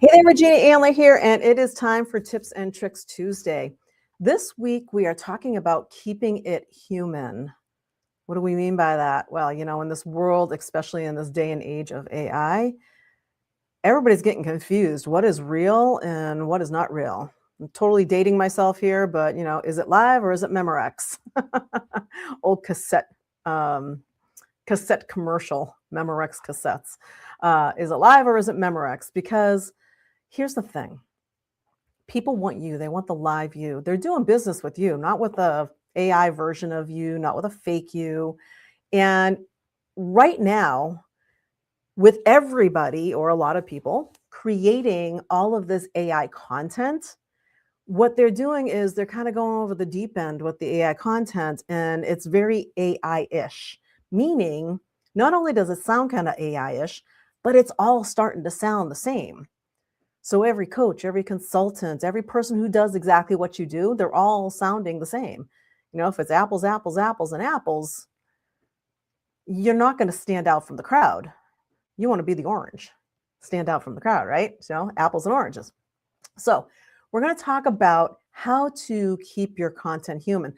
Hey there, Regina Andler here, and it is time for Tips and Tricks Tuesday. This week, we are talking about keeping it human. What do we mean by that? Well, in this world, especially in this day and age of AI, everybody's getting confused. What is real and what is not real? I'm totally dating myself here, but is it live or is it Memorex? Old um, cassette commercial, Memorex cassettes. Is it live or is it Memorex? Because here's the thing. People want you. They want the live you. They're doing business with you, not with a AI version of you, not with a fake you. And right now, with everybody or a lot of people creating all of this AI content, what they're doing is they're kind of going over the deep end with the AI content, and it's very AI-ish, meaning not only does it sound kind of AI-ish, but it's all starting to sound the same. So every coach, every consultant, every person who does exactly what you do, they're all sounding the same. If it's apples, apples, apples, and apples, you're not going to stand out from the crowd. You want to be the orange, stand out from the crowd, right? So apples and oranges. So we're going to talk about how to keep your content human.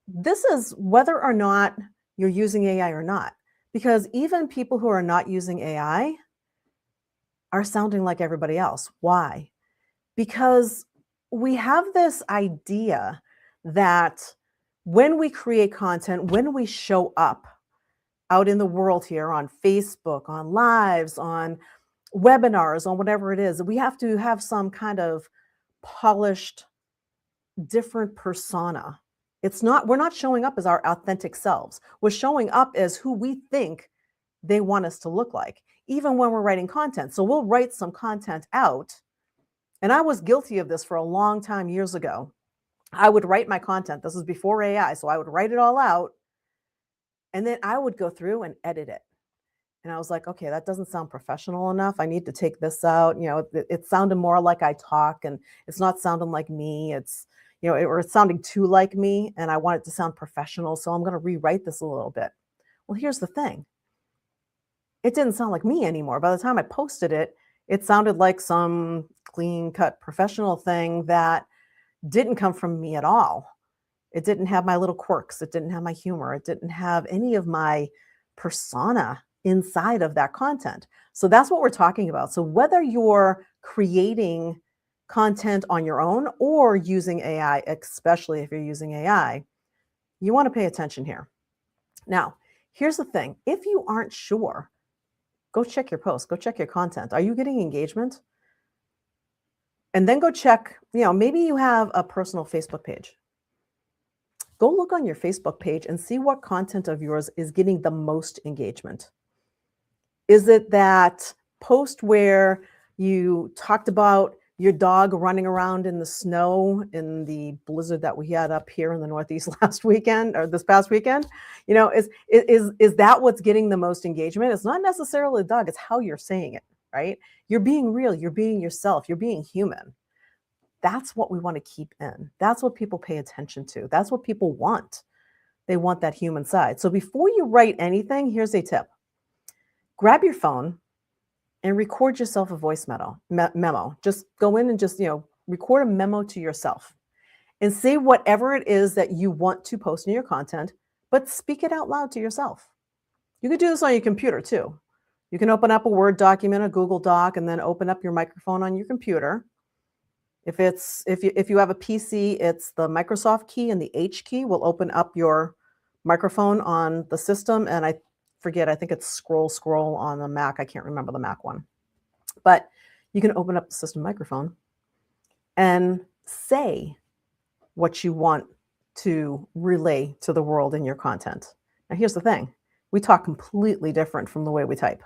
This is whether or not you're using AI or not, because even people who are not using AI are sounding like everybody else. Why? Because we have this idea that when we create content, when we show up out in the world here on Facebook, on lives, on webinars, on whatever it is, we have to have some kind of polished, different persona. We're not showing up as our authentic selves. We're showing up as who we think they want us to look like, even when we're writing content. So we'll write some content out. And I was guilty of this for a long time years ago. I would write my content. This was before AI. So I would write it all out. And then I would go through and edit it. And I was like, okay, that doesn't sound professional enough. I need to take this out. It sounded more like I talk, and it's not sounding like me. Or it's sounding too like me, and I want it to sound professional. So I'm going to rewrite this a little bit. Well, here's the thing. It didn't sound like me anymore. By the time I posted it, it sounded like some clean cut professional thing that didn't come from me at all. It didn't have my little quirks. It didn't have my humor. It didn't have any of my persona inside of that content. So that's what we're talking about. So whether you're creating content on your own or using AI, especially if you're using AI, you want to pay attention here. Now, here's the thing. If you aren't sure, go check your posts, go check your content. Are you getting engagement? And then go check, maybe you have a personal Facebook page. Go look on your Facebook page and see what content of yours is getting the most engagement. Is it that post where you talked about your dog running around in the snow in the blizzard that we had up here in the Northeast last weekend or this past weekend? Is that what's getting the most engagement? It's not necessarily the dog, it's how you're saying it, right? You're being real, you're being yourself, you're being human. That's what we want to keep in. That's what people pay attention to. That's what people want. They want that human side. So before you write anything, here's a tip. Grab your phone and record yourself a voice memo. Just go in and just, record a memo to yourself and say whatever it is that you want to post in your content, but speak it out loud to yourself. You could do this on your computer too. You can open up a Word document, a Google Doc, and then open up your microphone on your computer. If you have a PC, it's the Microsoft key and the H key will open up your microphone on the system. And I think it's scroll on the Mac. I can't remember the Mac one. But you can open up the system microphone and say what you want to relay to the world in your content. Now, here's the thing. We talk completely different from the way we type.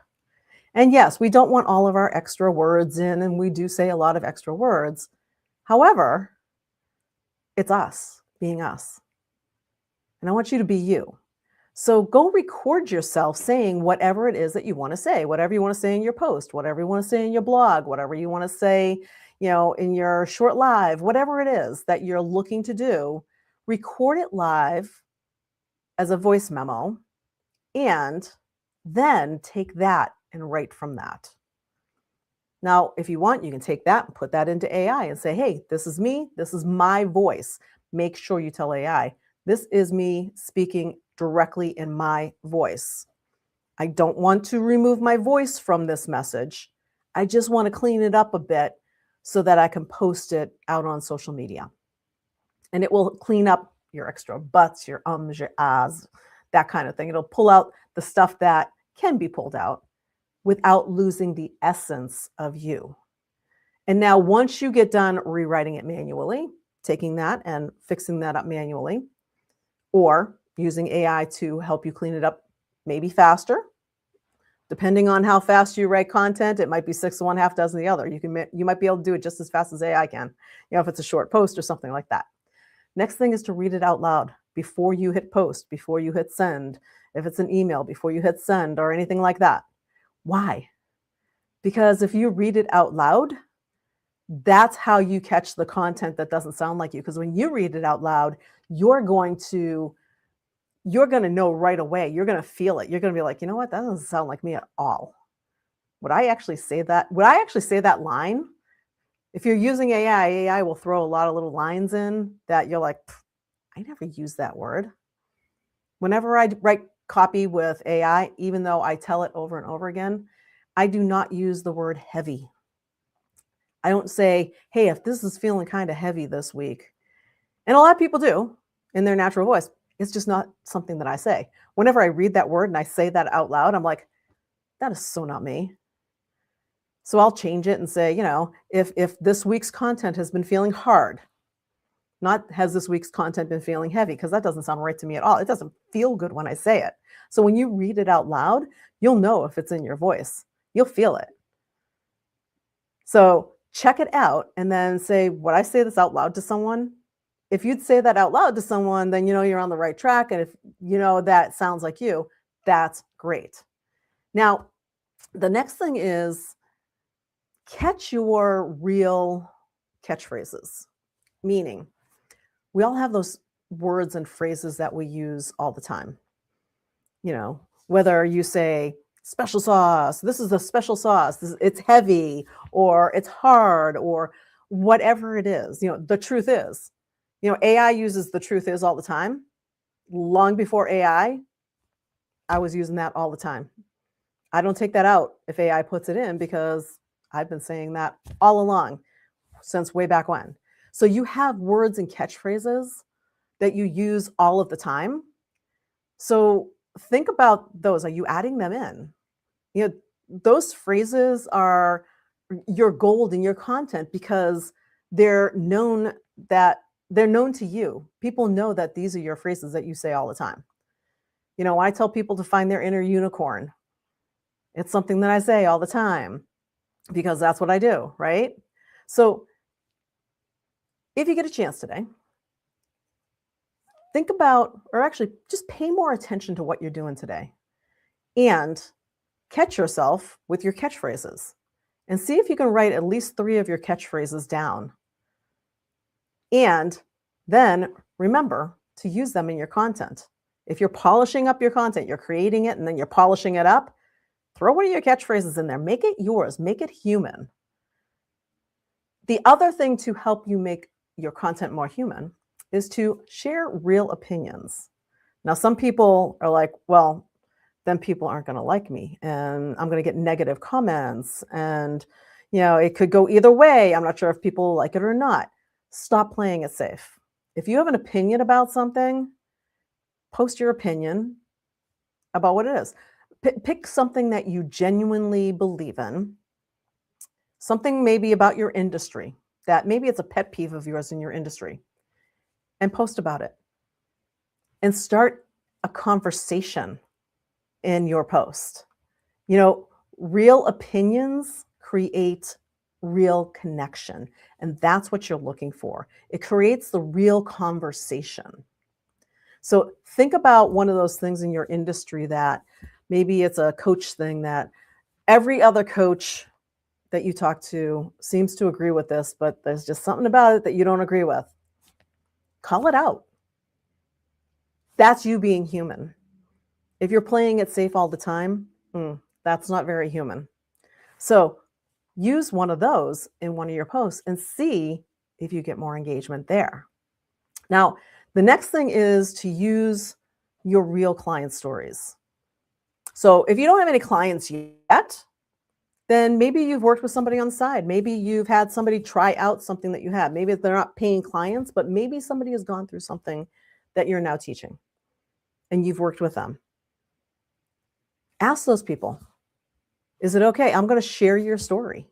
And yes, we don't want all of our extra words in, and we do say a lot of extra words. However, it's us being us. And I want you to be you. So go record yourself saying whatever it is that you want to say, whatever you want to say in your post, whatever you want to say in your blog, whatever you want to say, in your short live, whatever it is that you're looking to do, record it live as a voice memo, and then take that and write from that. Now, if you want, you can take that and put that into AI and say, hey, this is me. This is my voice. Make sure you tell AI, this is me speaking directly in my voice. I don't want to remove my voice from this message. I just want to clean it up a bit so that I can post it out on social media. And it will clean up your extra buts, your ums, your ahs, that kind of thing. It'll pull out the stuff that can be pulled out without losing the essence of you. And now, once you get done rewriting it manually, taking that and fixing that up manually, or using AI to help you clean it up maybe faster, depending on how fast you write content, it might be 6 of one, half dozen of the other. You might be able to do it just as fast as AI can, if it's a short post or something like that. Next thing is to read it out loud before you hit post, before you hit send. If it's an email, before you hit send or anything like that. Why? Because if you read it out loud, that's how you catch the content that doesn't sound like you. Because when you read it out loud, you're going to know right away. You're going to feel it. You're going to be like, you know what? That doesn't sound like me at all. Would I actually say that? Would I actually say that line? If you're using AI will throw a lot of little lines in that you're like, I never use that word. Whenever I write copy with AI, even though I tell it over and over again, I do not use the word heavy. I don't say, hey, if this is feeling kind of heavy this week. And a lot of people do in their natural voice. It's just not something that I say. Whenever I read that word and I say that out loud, I'm like, that is so not me. So I'll change it and say, if this week's content has been feeling hard, not has this week's content been feeling heavy, because that doesn't sound right to me at all. It doesn't feel good when I say it. So when you read it out loud, you'll know if it's in your voice. You'll feel it. So check it out and then say, would I say this out loud to someone? If you'd say that out loud to someone, then you're on the right track. And if that sounds like you, that's great. Now, the next thing is catch your real catchphrases, meaning we all have those words and phrases that we use all the time. Whether you say special sauce, this is a special sauce, it's heavy, or it's hard, or whatever it is, the truth is, AI uses the truth is all the time. Long before AI, I was using that all the time. I don't take that out if AI puts it in, because I've been saying that all along since way back when. So you have words and catchphrases that you use all of the time. So think about those. Are you adding them in? Those phrases are your gold in your content because they're known to you. People know that these are your phrases that you say all the time. When I tell people to find their inner unicorn, it's something that I say all the time because that's what I do, right? So if you get a chance today, think about, or actually just pay more attention to what you're doing today and catch yourself with your catchphrases and see if you can write at least 3 of your catchphrases down. And then remember to use them in your content. If you're polishing up your content, you're creating it and then you're polishing it up, throw one of your catchphrases in there. Make it yours. Make it human. The other thing to help you make your content more human is to share real opinions. Now, some people are like, well, then people aren't going to like me and I'm going to get negative comments and, it could go either way. I'm not sure if people like it or not. Stop playing it safe. If you have an opinion about something, post your opinion about what it is. Pick something that you genuinely believe in, something maybe about your industry, that maybe it's a pet peeve of yours in your industry, and post about it. And start a conversation in your post. Real opinions create real connection, and that's what you're looking for. It creates the real conversation. So think about one of those things in your industry that maybe it's a coach thing that every other coach that you talk to seems to agree with this, but there's just something about it that you don't agree with. Call it out. That's you being human. If you're playing it safe all the time, that's not very human. So use one of those in one of your posts and see if you get more engagement there. Now, the next thing is to use your real client stories. So if you don't have any clients yet, then maybe you've worked with somebody on the side. Maybe you've had somebody try out something that you have. Maybe they're not paying clients, but maybe somebody has gone through something that you're now teaching and you've worked with them. Ask those people, is it okay? I'm going to share your story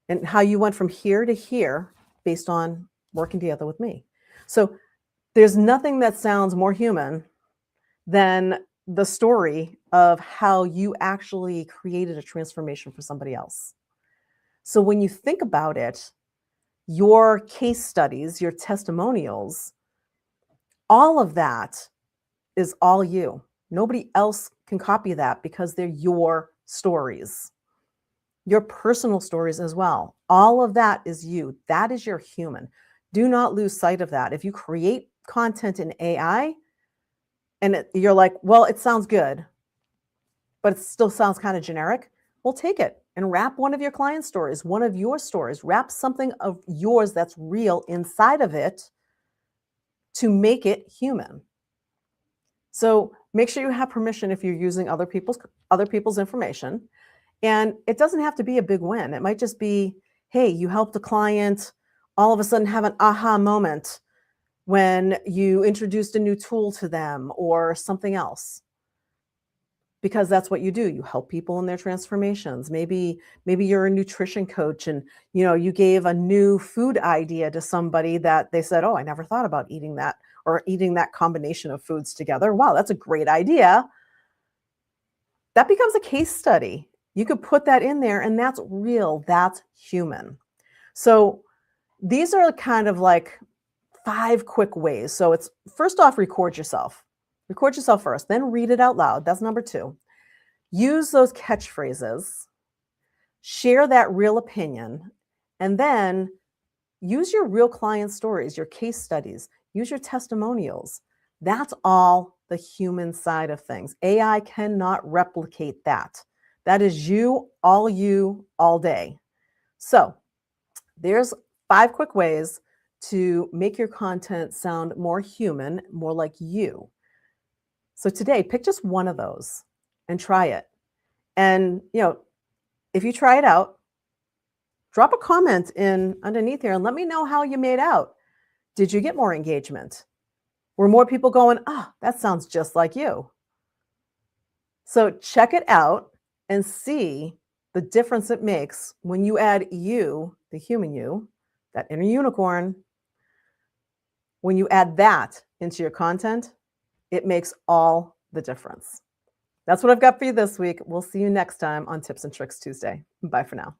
and how you went from here to here based on working together with me. So there's nothing that sounds more human than the story of how you actually created a transformation for somebody else. So when you think about it, your case studies, your testimonials, all of that is all you. Nobody else can copy that because they're your stories, your personal stories as well. All of that is you. That is your human. Do not lose sight of that. If you create content in AI and you're like, well, it sounds good, but it still sounds kind of generic, well, take it and wrap one of your client stories, one of your stories, wrap something of yours that's real inside of it to make it human. So make sure you have permission if you're using other people's information. And it doesn't have to be a big win. It might just be, hey, you helped a client all of a sudden have an aha moment when you introduced a new tool to them or something else. Because that's what you do. You help people in their transformations. Maybe you're a nutrition coach and you gave a new food idea to somebody that they said, "Oh, I never thought about eating that or eating that combination of foods together. Wow, that's a great idea." That becomes a case study. You could put that in there and that's real, that's human. So these are kind of like 5 quick ways. So it's first off, record yourself. Record yourself first, then read it out loud. That's number 2. Use those catchphrases, share that real opinion, and then use your real client stories, your case studies, use your testimonials. That's all the human side of things. AI cannot replicate that. That is you, all day. So there's 5 quick ways to make your content sound more human, more like you. So today, pick just one of those and try it. And, if you try it out, drop a comment in underneath here and let me know how you made out. Did you get more engagement? Were more people going, that sounds just like you? So check it out and see the difference it makes when you add you, the human you, that inner unicorn. When you add that into your content, it makes all the difference. That's what I've got for you this week. We'll see you next time on Tips and Tricks Tuesday. Bye for now.